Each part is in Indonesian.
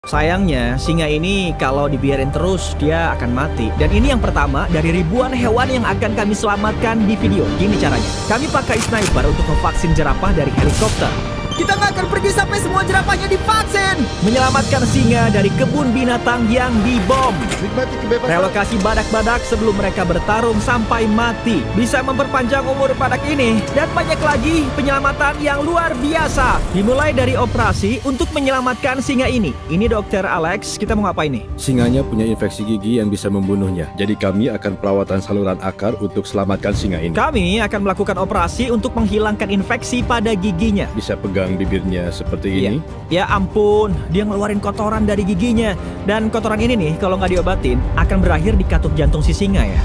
Sayangnya, singa ini kalau dibiarin terus, dia akan mati. Dan ini yang pertama dari ribuan hewan yang akan kami selamatkan di video. Gini caranya. Kami pakai sniper untuk memvaksin jerapah dari helikopter. Kita nggak akan pergi sampai semua jerapahnya divaksin. Menyelamatkan singa dari kebun binatang yang dibom. Nikmati kebebasan. Relokasi badak-badak sebelum mereka bertarung sampai mati. Bisa memperpanjang umur badak ini. Dan banyak lagi penyelamatan yang luar biasa. Dimulai dari operasi untuk menyelamatkan singa ini. Ini Dokter Alex, kita mau ngapain nih? Singanya punya infeksi gigi yang bisa membunuhnya. Jadi kami akan perawatan saluran akar untuk selamatkan singa ini. Kami akan melakukan operasi untuk menghilangkan infeksi pada giginya. Bisa pegang bibirnya seperti ini. Ya ampun, dia ngeluarin kotoran dari giginya. Dan kotoran ini nih, kalau nggak diobatin, akan berakhir di katup jantung si singa ya.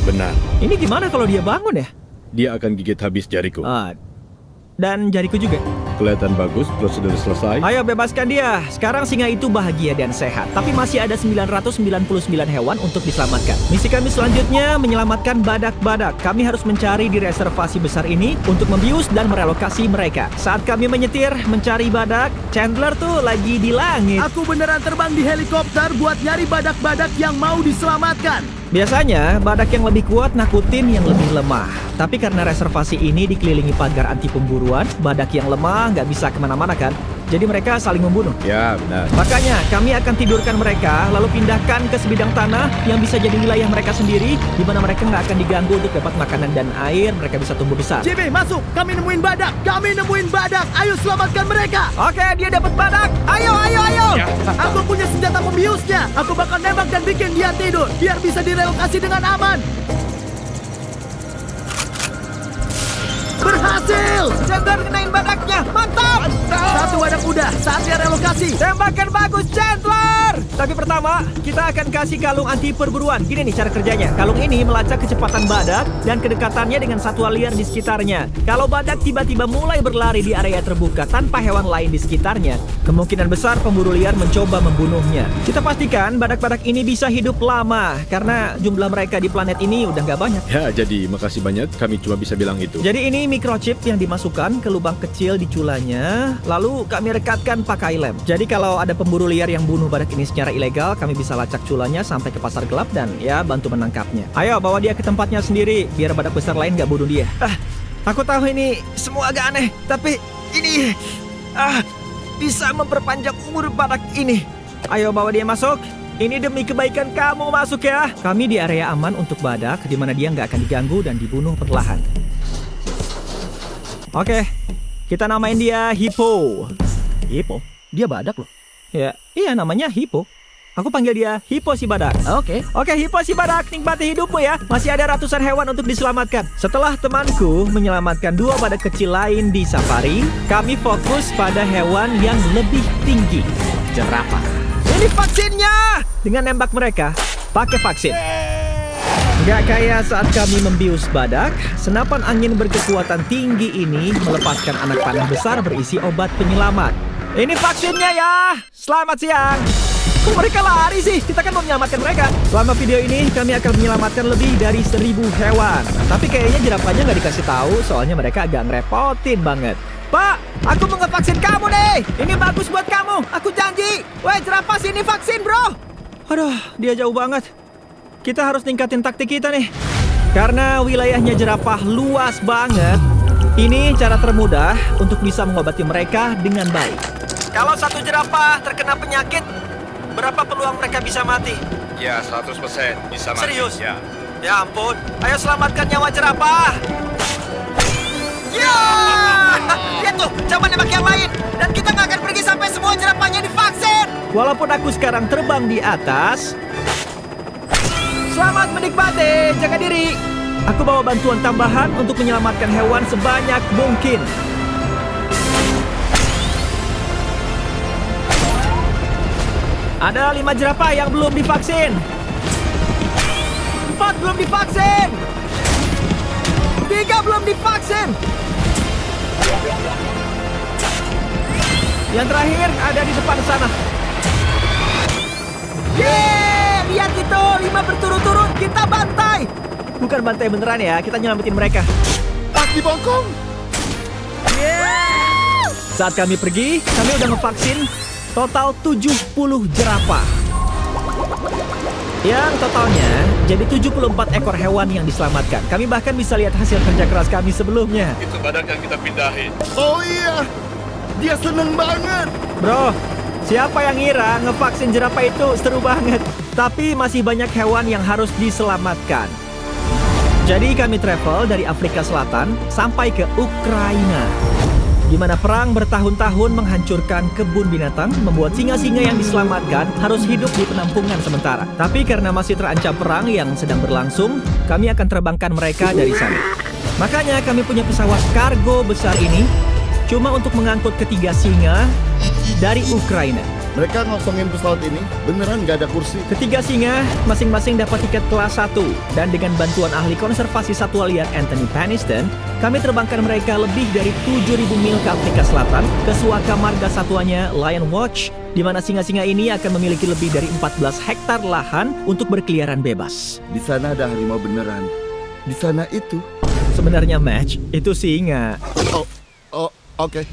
Benar. Ini gimana kalau dia bangun ya? Dia akan gigit habis jariku. Dan jariku juga. Kelihatan bagus, prosedur selesai. Ayo bebaskan dia. Sekarang singa itu bahagia dan sehat. Tapi masih ada 999 hewan untuk diselamatkan. Misi kami selanjutnya menyelamatkan badak-badak. Kami harus mencari di reservasi besar ini untuk membius dan merelokasi mereka. Saat kami menyetir mencari badak, Chandler tuh lagi di langit. Aku beneran terbang di helikopter buat nyari badak-badak yang mau diselamatkan. Biasanya, badak yang lebih kuat nakutin yang lebih lemah. Tapi karena reservasi ini dikelilingi pagar anti pemburuan, badak yang lemah nggak bisa kemana-mana kan? Jadi mereka saling membunuh. Ya, benar. Makanya kami akan tidurkan mereka, lalu pindahkan ke sebidang tanah yang bisa jadi wilayah mereka sendiri, di mana mereka nggak akan diganggu untuk dapat makanan dan air, mereka bisa tumbuh besar. JB, masuk! Kami nemuin badak! Kami nemuin badak! Ayo selamatkan mereka! Oke, dia dapat badak. Ayo, ayo, ayo! Ya. Aku punya senjata pembiusnya! Aku bakal nembak dan bikin dia tidur, biar bisa direlokasi dengan aman! Berhasil! Chandler kenain badaknya, mantap! Satu badak udah, saatnya relokasi! Tembakan bagus, Chandler! Tapi pertama, kita akan kasih kalung anti perburuan. Gini nih cara kerjanya. Kalung ini melacak kecepatan badak dan kedekatannya dengan satwa liar di sekitarnya. Kalau badak tiba-tiba mulai berlari di area terbuka tanpa hewan lain di sekitarnya, kemungkinan besar pemburu liar mencoba membunuhnya. Kita pastikan badak-badak ini bisa hidup lama, karena jumlah mereka di planet ini udah nggak banyak. Ya, jadi makasih banyak. Kami cuma bisa bilang itu. Jadi ini microchip yang dimasukkan ke lubang kecil di culanya, lalu kami rekatkan pakai lem. Jadi kalau ada pemburu liar yang bunuh badak ini secara ilegal, kami bisa lacak culanya sampai ke pasar gelap dan ya bantu menangkapnya. Ayo bawa dia ke tempatnya sendiri, biar badak besar lain gak bunuh dia. Aku tahu ini semua agak aneh, tapi ini bisa memperpanjang umur badak ini. Ayo bawa dia masuk. Ini demi kebaikan kamu masuk ya. Kami di area aman untuk badak, di mana dia nggak akan diganggu dan dibunuh perlahan. Oke, kita namain dia Hippo. Hippo? Dia badak loh. Ya, iya namanya Hippo. Aku panggil dia Hippo si badak. Oke. Oke, Hippo si badak, nikmati hidupmu ya. Masih ada ratusan hewan untuk diselamatkan. Setelah temanku menyelamatkan 2 badak kecil lain di safari, kami fokus pada hewan yang lebih tinggi, jerapah. Ini vaksinnya! Dengan nembak mereka, pakai vaksin. Gak kayak saat kami membius badak, senapan angin berkekuatan tinggi ini melepaskan anak panah besar berisi obat penyelamat. Ini vaksinnya ya! Selamat siang! Kok mereka lari sih? Kita kan mau menyelamatkan mereka. Selama video ini, kami akan menyelamatkan lebih dari 1000 hewan. Tapi kayaknya jerapahnya nggak dikasih tahu, soalnya mereka agak ngerepotin banget. Pak, aku mau ngevaksin kamu nih! Ini bagus buat kamu, aku janji! Weh, jerapah sini vaksin, bro! Aduh, dia jauh banget. Kita harus tingkatin taktik kita nih. Karena wilayahnya jerapah luas banget, ini cara termudah untuk bisa mengobati mereka dengan baik. Kalau satu jerapah terkena penyakit, berapa peluang mereka bisa mati? Ya, 100% bisa mati. Serius? Ya. Ya ampun, ayo selamatkan nyawa jerapah. Ya! Lihat tuh, coba nembak yang lain. Dan kita nggak akan pergi sampai semua jerapahnya divaksin. Walaupun aku sekarang terbang di atas, selamat menikmati, jaga diri. Aku bawa bantuan tambahan untuk menyelamatkan hewan sebanyak mungkin. Ada 5 jerapah yang belum divaksin. 4 belum divaksin. 3 belum divaksin. Yang terakhir ada di depan sana. Yeay, lihat itu, 5 berturut-turut, kita bantai. Bukan bantai beneran ya, kita nyelamatin mereka. Pas di bongkong. Saat kami pergi, kami udah ngevaksin Total 70 jerapah. Yang totalnya jadi 74 ekor hewan yang diselamatkan. Kami bahkan bisa lihat hasil kerja keras kami sebelumnya. Itu badak yang kita pindahin. Oh iya, dia seneng banget. Bro, siapa yang ngira ngevaksin jerapah itu seru banget? Tapi masih banyak hewan yang harus diselamatkan. Jadi kami travel dari Afrika Selatan sampai ke Ukraina, di mana perang bertahun-tahun menghancurkan kebun binatang, membuat singa-singa yang diselamatkan harus hidup di penampungan sementara. Tapi karena masih terancam perang yang sedang berlangsung, kami akan terbangkan mereka dari sana. Makanya kami punya pesawat kargo besar ini cuma untuk mengangkut ketiga singa dari Ukraina. Mereka ngosongin pesawat ini, beneran gak ada kursi. Ketiga singa masing-masing dapat tiket kelas 1, dan dengan bantuan ahli konservasi satwa liar Anthony Paniston, kami terbangkan mereka lebih dari 7.000 mil ke Afrika Selatan ke suaka marga satwanya Lion Watch, di mana singa-singa ini akan memiliki lebih dari 14 hektar lahan untuk berkeliaran bebas. Di sana ada harimau beneran. Di sana itu. Sebenarnya Match itu singa. Oh, oke.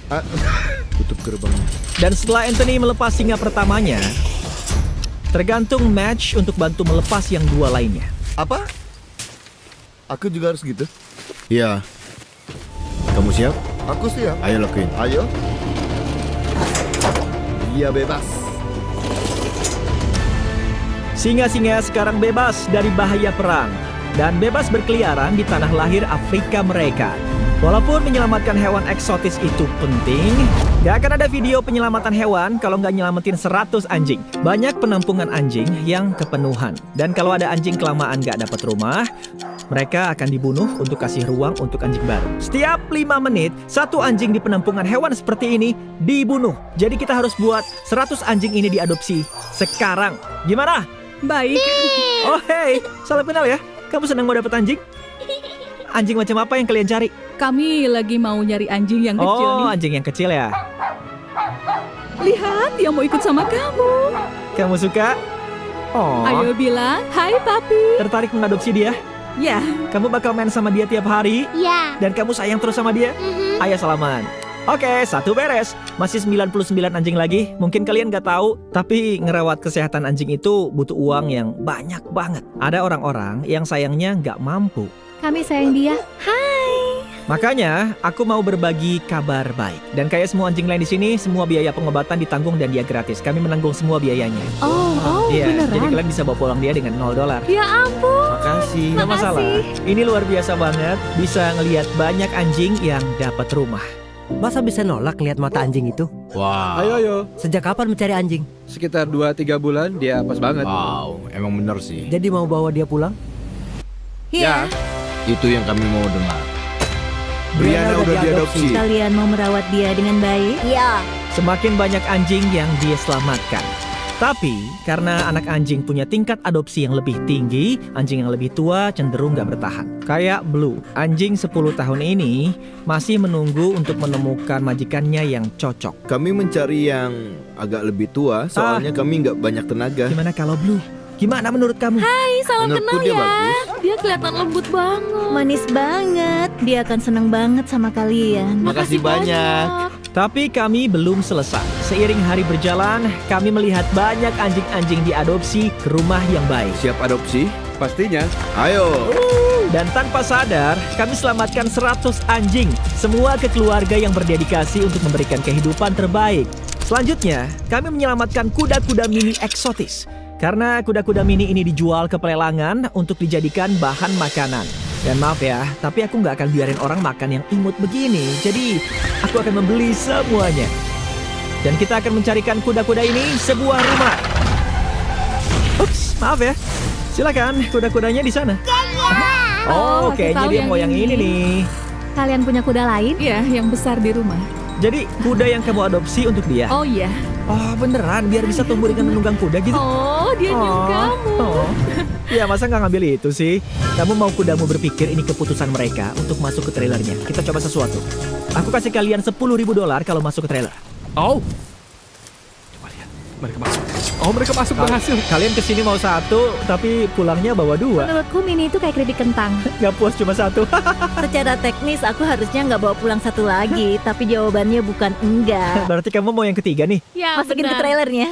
Tutup gerbangnya. Dan setelah Anthony melepas singa pertamanya, tergantung Match untuk bantu melepas yang dua lainnya. Apa? Aku juga harus gitu? Iya. Kamu siap? Aku siap. Ayo lakuin. Ayo. Dia bebas. Singa-singa sekarang bebas dari bahaya perang dan bebas berkeliaran di tanah lahir Afrika mereka. Walaupun menyelamatkan hewan eksotis itu penting, gak akan ada video penyelamatan hewan kalau nggak nyelamatin 100 anjing. Banyak penampungan anjing yang kepenuhan. Dan kalau ada anjing kelamaan gak dapat rumah, mereka akan dibunuh untuk kasih ruang untuk anjing baru. Setiap 5 menit, satu anjing di penampungan hewan seperti ini dibunuh. Jadi kita harus buat 100 anjing ini diadopsi sekarang. Gimana? Baik. Oh hey, salam kenal ya. Kamu senang mau dapet anjing? Anjing macam apa yang kalian cari? Kami lagi mau nyari anjing yang kecil Oh, nih. anjing yang kecil ya. Lihat, dia mau ikut sama kamu. Kamu suka? Oh, Ayo bilang, hai papi. tertarik mengadopsi dia? Ya, Kamu bakal main sama dia tiap hari? Ya. Dan kamu sayang terus sama dia? Ayo salaman. Oke, satu beres. Masih 99 anjing lagi. Mungkin kalian gak tahu, tapi ngerawat kesehatan anjing itu butuh uang yang banyak banget. Ada orang-orang yang sayangnya gak mampu. Kami sayang dia. Makanya, aku mau berbagi kabar baik. Dan kayak semua anjing lain di sini, semua biaya pengobatan ditanggung dan dia gratis. Kami menanggung semua biayanya. Oh, Iya, beneran? jadi kalian bisa bawa pulang dia dengan $0. Ya ampun. Makasih. Gak masalah. Ini luar biasa banget. Bisa ngelihat banyak anjing yang dapat rumah. Masa bisa nolak lihat mata anjing itu? Wah. Ayo. Sejak kapan mencari anjing? Sekitar 2-3 bulan dia pas banget. Wow, emang bener sih. Jadi mau bawa dia pulang? Ya, Itu yang kami mau dengar. Brianna udah diadopsi. Kalian mau merawat dia dengan baik? Iya. Semakin banyak anjing yang dia selamatkan. Tapi, karena anak anjing punya tingkat adopsi yang lebih tinggi, anjing yang lebih tua cenderung gak bertahan. Kayak Blue, anjing 10 tahun ini masih menunggu untuk menemukan majikannya yang cocok. Kami mencari yang agak lebih tua, soalnya kami nggak banyak tenaga. Gimana kalau Blue? Gimana menurut kamu? Hai, salam Menurutku kenal dia ya. bagus. Dia kelihatan lembut banget. Manis banget. Dia akan seneng banget sama kalian. Makasih banyak. Tapi kami belum selesai. Seiring hari berjalan, kami melihat banyak anjing-anjing diadopsi ke rumah yang baik. Siap adopsi? pastinya. Ayo. Dan tanpa sadar, kami selamatkan 100 anjing. Semua ke keluarga yang berdedikasi untuk memberikan kehidupan terbaik. Selanjutnya, kami menyelamatkan kuda-kuda mini eksotis. Karena kuda-kuda mini ini dijual ke pelelangan untuk dijadikan bahan makanan. Dan maaf ya, tapi aku nggak akan biarin orang makan yang imut begini. Jadi, aku akan membeli semuanya. Dan kita akan mencarikan kuda-kuda ini sebuah rumah. Ups, maaf ya. Silakan, kuda-kudanya di sana. Oh, aku kayaknya tahu dia yang mau yang ini nih. Kalian punya kuda lain? Iya, yang besar di rumah. Jadi, kuda yang kamu adopsi untuk dia. Oh iya. Oh, beneran? Biar bisa tumbuh dengan menunggang kuda gitu? Oh, dia nyuruh kamu. Oh. Ya, masa nggak ngambil itu sih? Kamu mau kudamu berpikir ini keputusan mereka untuk masuk ke trailernya. Kita coba sesuatu. Aku kasih kalian $10.000 kalau masuk ke trailer. Oh. Mereka masuk. Oh, mereka masuk berhasil. Kalian kesini mau satu, tapi pulangnya bawa dua. Menurutku Mini itu kayak keripik kentang. Gak puas cuma satu. Secara teknis aku harusnya nggak bawa pulang satu lagi, tapi jawabannya bukan enggak. Berarti kamu mau yang ketiga nih. Ya, Masukin ke benar. trailernya.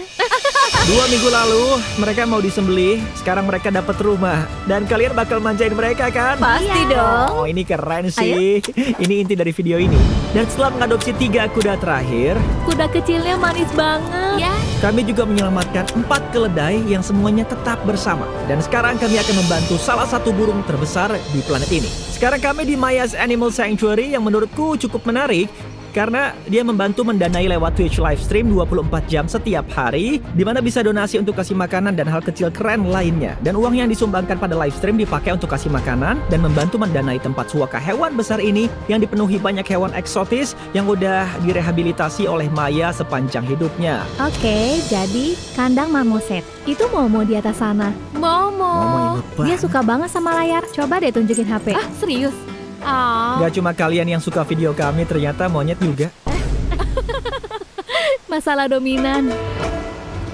2 minggu lalu, mereka mau disembelih. Sekarang mereka dapat rumah. Dan kalian bakal manjain mereka kan? Pasti dong. Oh, ini keren sih. Ini inti dari video ini. Dan setelah mengadopsi 3 kuda terakhir, Kuda kecilnya manis banget. Ya, kami juga menyelamatkan 4 keledai yang semuanya tetap bersama. Dan sekarang kami akan membantu salah satu burung terbesar di planet ini. Sekarang kami di Maya's Animal Sanctuary yang menurutku cukup menarik. Karena dia membantu mendanai lewat Twitch livestream 24 jam setiap hari, di mana bisa donasi untuk kasih makanan dan hal kecil keren lainnya. Dan uang yang disumbangkan pada livestream dipakai untuk kasih makanan dan membantu mendanai tempat suaka hewan besar ini yang dipenuhi banyak hewan eksotis yang udah direhabilitasi oleh Maya sepanjang hidupnya. Oke, jadi kandang marmoset. Itu Momo di atas sana. Momo. Dia suka banget sama layar. Coba deh tunjukin HP. Ah, serius? Ah, Gak cuma kalian yang suka video kami, ternyata monyet juga. Masalah dominan.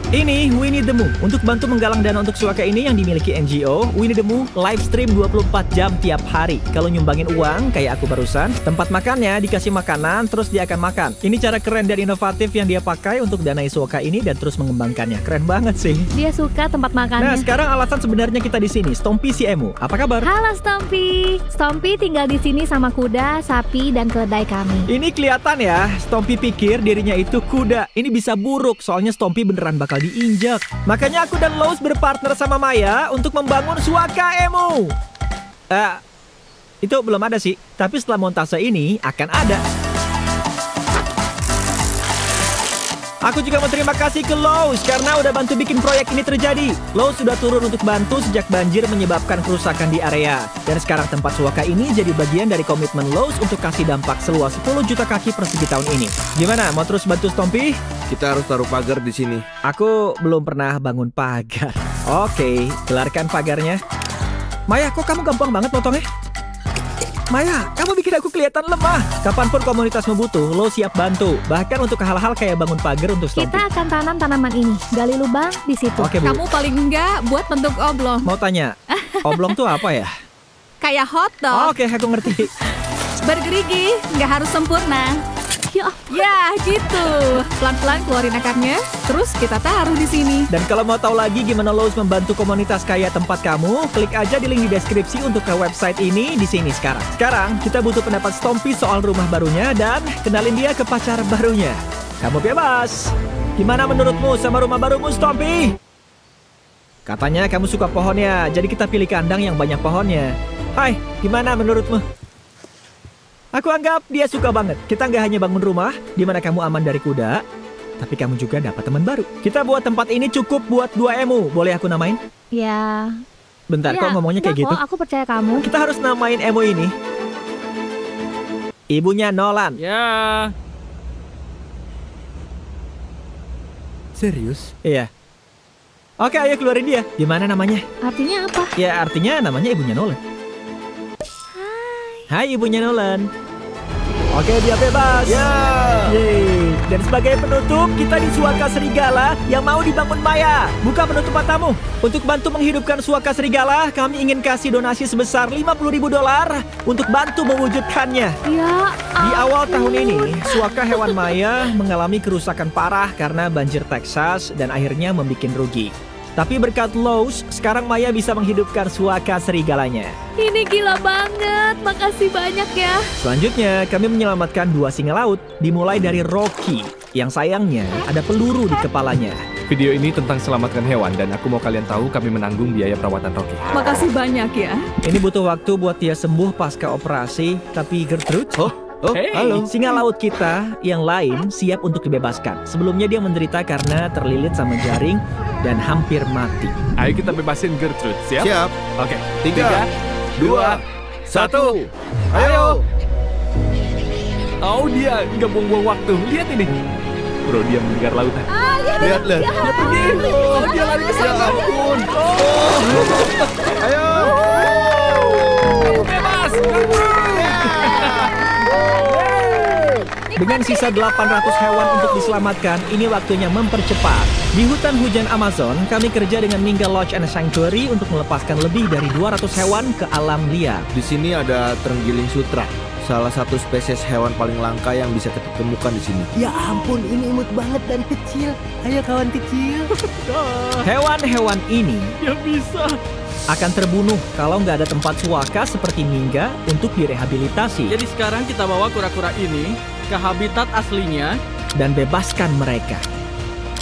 Ini Winnie the Moo. Untuk bantu menggalang dana untuk suaka ini yang dimiliki NGO, Winnie the Moo live stream 24 jam tiap hari. Kalau nyumbangin uang, kayak aku barusan, tempat makannya dikasih makanan, terus dia akan makan. Ini cara keren dan inovatif yang dia pakai untuk danai suaka ini dan terus mengembangkannya. Keren banget sih. Dia suka tempat Nah, makannya. sekarang alasan sebenarnya kita di sini. Stompy si Emu. Apa kabar? Halo Stompy. Stompy tinggal di sini sama kuda, sapi, dan keledai kami. Ini kelihatan ya, Stompy pikir dirinya itu kuda. Ini bisa buruk, soalnya Stompy beneran bakal diinjak. Makanya aku dan Lowe's berpartner sama Maya untuk membangun suaka Emu. Itu belum ada sih, tapi setelah montase ini akan ada. Aku juga mau terima kasih ke Lowe's karena udah bantu bikin proyek ini terjadi. Lowe's sudah turun untuk bantu sejak banjir menyebabkan kerusakan di area. Dan sekarang tempat suaka ini jadi bagian dari komitmen Lowe's untuk kasih dampak seluas 10 juta kaki persegi tahun ini. Gimana, mau terus bantu Stompy? Kita harus taruh pagar di sini. Aku belum pernah bangun pagar. Oke, gelarkan pagarnya. Maya, kok kamu gampang banget potongnya? Maya, kamu bikin aku kelihatan lemah. Kapanpun komunitas membutuh, lo siap bantu. Bahkan untuk hal-hal kayak bangun pagar untuk Stompy. Kita akan tanam tanaman ini. Gali lubang di situ. Oke, Bu. kamu paling enggak buat bentuk oblong. Mau tanya, oblong tuh apa ya? Kayak hotdog. Oke, aku ngerti. Bergerigi, nggak harus sempurna. Ya, gitu. Pelan-pelan keluarin akarnya, terus kita taruh di sini. Dan kalau mau tahu lagi gimana Lowe's membantu komunitas kayak tempat kamu, klik aja di link di deskripsi untuk ke website ini di sini sekarang. Sekarang kita butuh pendapat Stompy soal rumah barunya dan kenalin dia ke pacar barunya. Kamu bebas. Gimana menurutmu sama rumah barumu, Stompy? Katanya kamu suka pohonnya, jadi kita pilih kandang yang banyak pohonnya. Hai, gimana menurutmu? Aku anggap dia suka banget. Kita nggak hanya bangun rumah, di mana kamu aman dari kuda, tapi kamu juga dapat teman baru. Kita buat tempat ini cukup buat 2 emu. Boleh aku namain? Ya. Bentar, Ya, kok ngomongnya kayak enggak gitu? kok, aku percaya kamu. Kita harus namain emu ini ibunya Nolan. Ya. Serius? Iya. Oke, ayo keluarin dia. Gimana namanya? Artinya apa? Ya, artinya namanya ibunya Nolan. Hai ibunya Nolan. Oke, dia bebas. Ya. Yeay. Dan sebagai penutup, kita di Suaka Serigala yang mau dibangun Maya. Buka penutup matamu. Untuk bantu menghidupkan Suaka Serigala, kami ingin kasih donasi sebesar $50.000 untuk bantu mewujudkannya. Ya. Di awal tahun ini, Suaka hewan Maya mengalami kerusakan parah karena banjir Texas dan akhirnya membuat rugi. Tapi berkat Lowe's, sekarang Maya bisa menghidupkan Suaka Serigalanya. Ini gila banget. Makasih banyak ya. Selanjutnya, kami menyelamatkan 2 singa laut, dimulai dari Rocky, yang sayangnya ada peluru di kepalanya. Video ini tentang selamatkan hewan dan aku mau kalian tahu kami menanggung biaya perawatan Rocky. Makasih banyak ya. Ini butuh waktu buat dia sembuh pasca operasi, tapi Gertrude, Hey. halo, singa laut kita yang lain siap untuk dibebaskan. Sebelumnya dia menderita karena terlilit sama jaring dan hampir mati. Ayo kita bebasin Gertrude, siap? Siap. Oke, 3, 2, 1. Ayo. Oh, dia nggak buang-buang waktu. Lihat ini. Bro, dia mendengar lautan. Lihat. Dia pergi. Oh, dia lari ke sana. Ampun. Ayo. Kamu bebas. Gertrude. Dengan sisa 800 hewan untuk diselamatkan, ini waktunya mempercepat. Di hutan hujan Amazon, kami kerja dengan Minga Lodge and Sanctuary untuk melepaskan lebih dari 200 hewan ke alam liar. Di sini ada terenggiling sutra, salah satu spesies hewan paling langka yang bisa kita temukan di sini. Ya ampun, ini imut banget dan kecil. Ayo kawan kecil. Hewan-hewan ini akan terbunuh kalau nggak ada tempat suaka seperti Minga untuk direhabilitasi. Jadi sekarang kita bawa kura-kura ini ke habitat aslinya. Dan bebaskan mereka.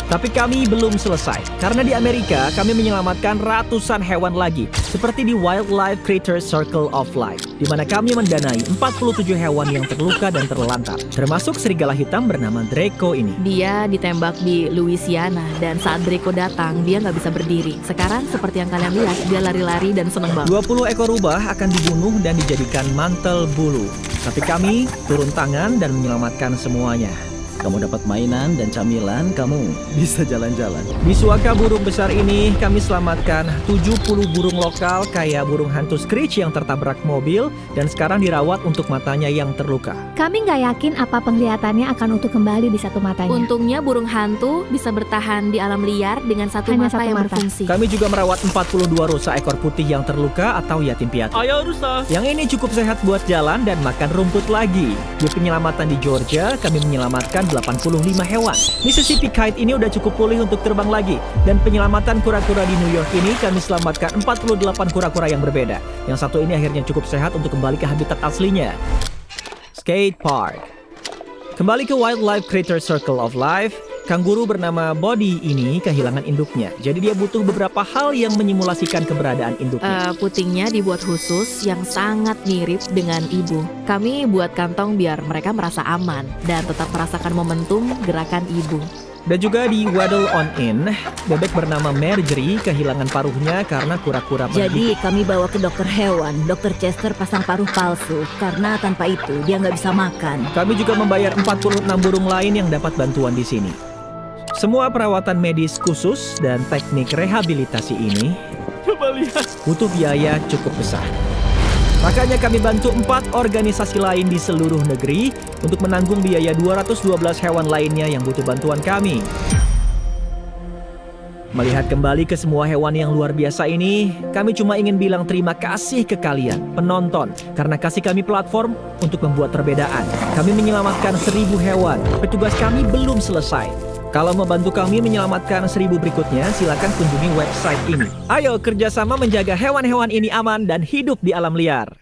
Tapi kami belum selesai, karena di Amerika kami menyelamatkan ratusan hewan lagi, seperti di Wildlife Critter Circle of Life, di mana kami mendanai 47 hewan yang terluka dan terlantar, termasuk serigala hitam bernama Draco ini. Dia ditembak di Louisiana dan saat Draco datang dia nggak bisa berdiri. Sekarang seperti yang kalian lihat dia lari-lari dan seneng banget. 20 ekor rubah akan dibunuh dan dijadikan mantel bulu. Tapi kami turun tangan dan menyelamatkan semuanya. Kamu dapat mainan dan camilan, kamu bisa jalan-jalan. Di suaka burung besar ini, kami selamatkan 70 burung lokal kayak burung hantu Screech yang tertabrak mobil dan sekarang dirawat untuk matanya yang terluka. Kami nggak yakin apa penglihatannya akan utuh kembali di satu matanya. Untungnya burung hantu bisa bertahan di alam liar dengan Hanya satu mata. berfungsi. Kami juga merawat 42 rusa ekor putih yang terluka atau yatim piatu. Ayo rusa. Yang ini cukup sehat buat jalan dan makan rumput lagi. Di penyelamatan di Georgia, kami menyelamatkan 85 hewan. Mississippi Kite ini udah cukup pulih untuk terbang lagi. Dan penyelamatan kura-kura di New York ini kami selamatkan 48 kura-kura yang berbeda. Yang satu ini akhirnya cukup sehat untuk kembali ke habitat aslinya. Skate Park. Kembali ke Wildlife Critter Circle of Life, kanguru bernama Body ini kehilangan induknya. Jadi dia butuh beberapa hal yang menyimulasikan keberadaan induknya. Putingnya dibuat khusus yang sangat mirip dengan ibu. Kami buat kantong biar mereka merasa aman dan tetap merasakan momentum gerakan ibu. Dan juga di Waddle On In, bebek bernama Marjorie kehilangan paruhnya karena kura-kura pergi. Jadi kami bawa ke dokter hewan. Dokter Chester pasang paruh palsu karena tanpa itu dia nggak bisa makan. Kami juga membayar 46 burung lain yang dapat bantuan di sini. Semua perawatan medis khusus dan teknik rehabilitasi ini butuh biaya cukup besar. Makanya kami bantu 4 organisasi lain di seluruh negeri untuk menanggung biaya 212 hewan lainnya yang butuh bantuan kami. Melihat kembali ke semua hewan yang luar biasa ini, kami cuma ingin bilang terima kasih ke kalian, penonton, karena kasih kami platform untuk membuat perbedaan. Kami menyelamatkan 1000 hewan, petugas kami belum selesai. Kalau mau bantu kami menyelamatkan 1000 berikutnya, silakan kunjungi website ini. Ayo kerjasama menjaga hewan-hewan ini aman dan hidup di alam liar.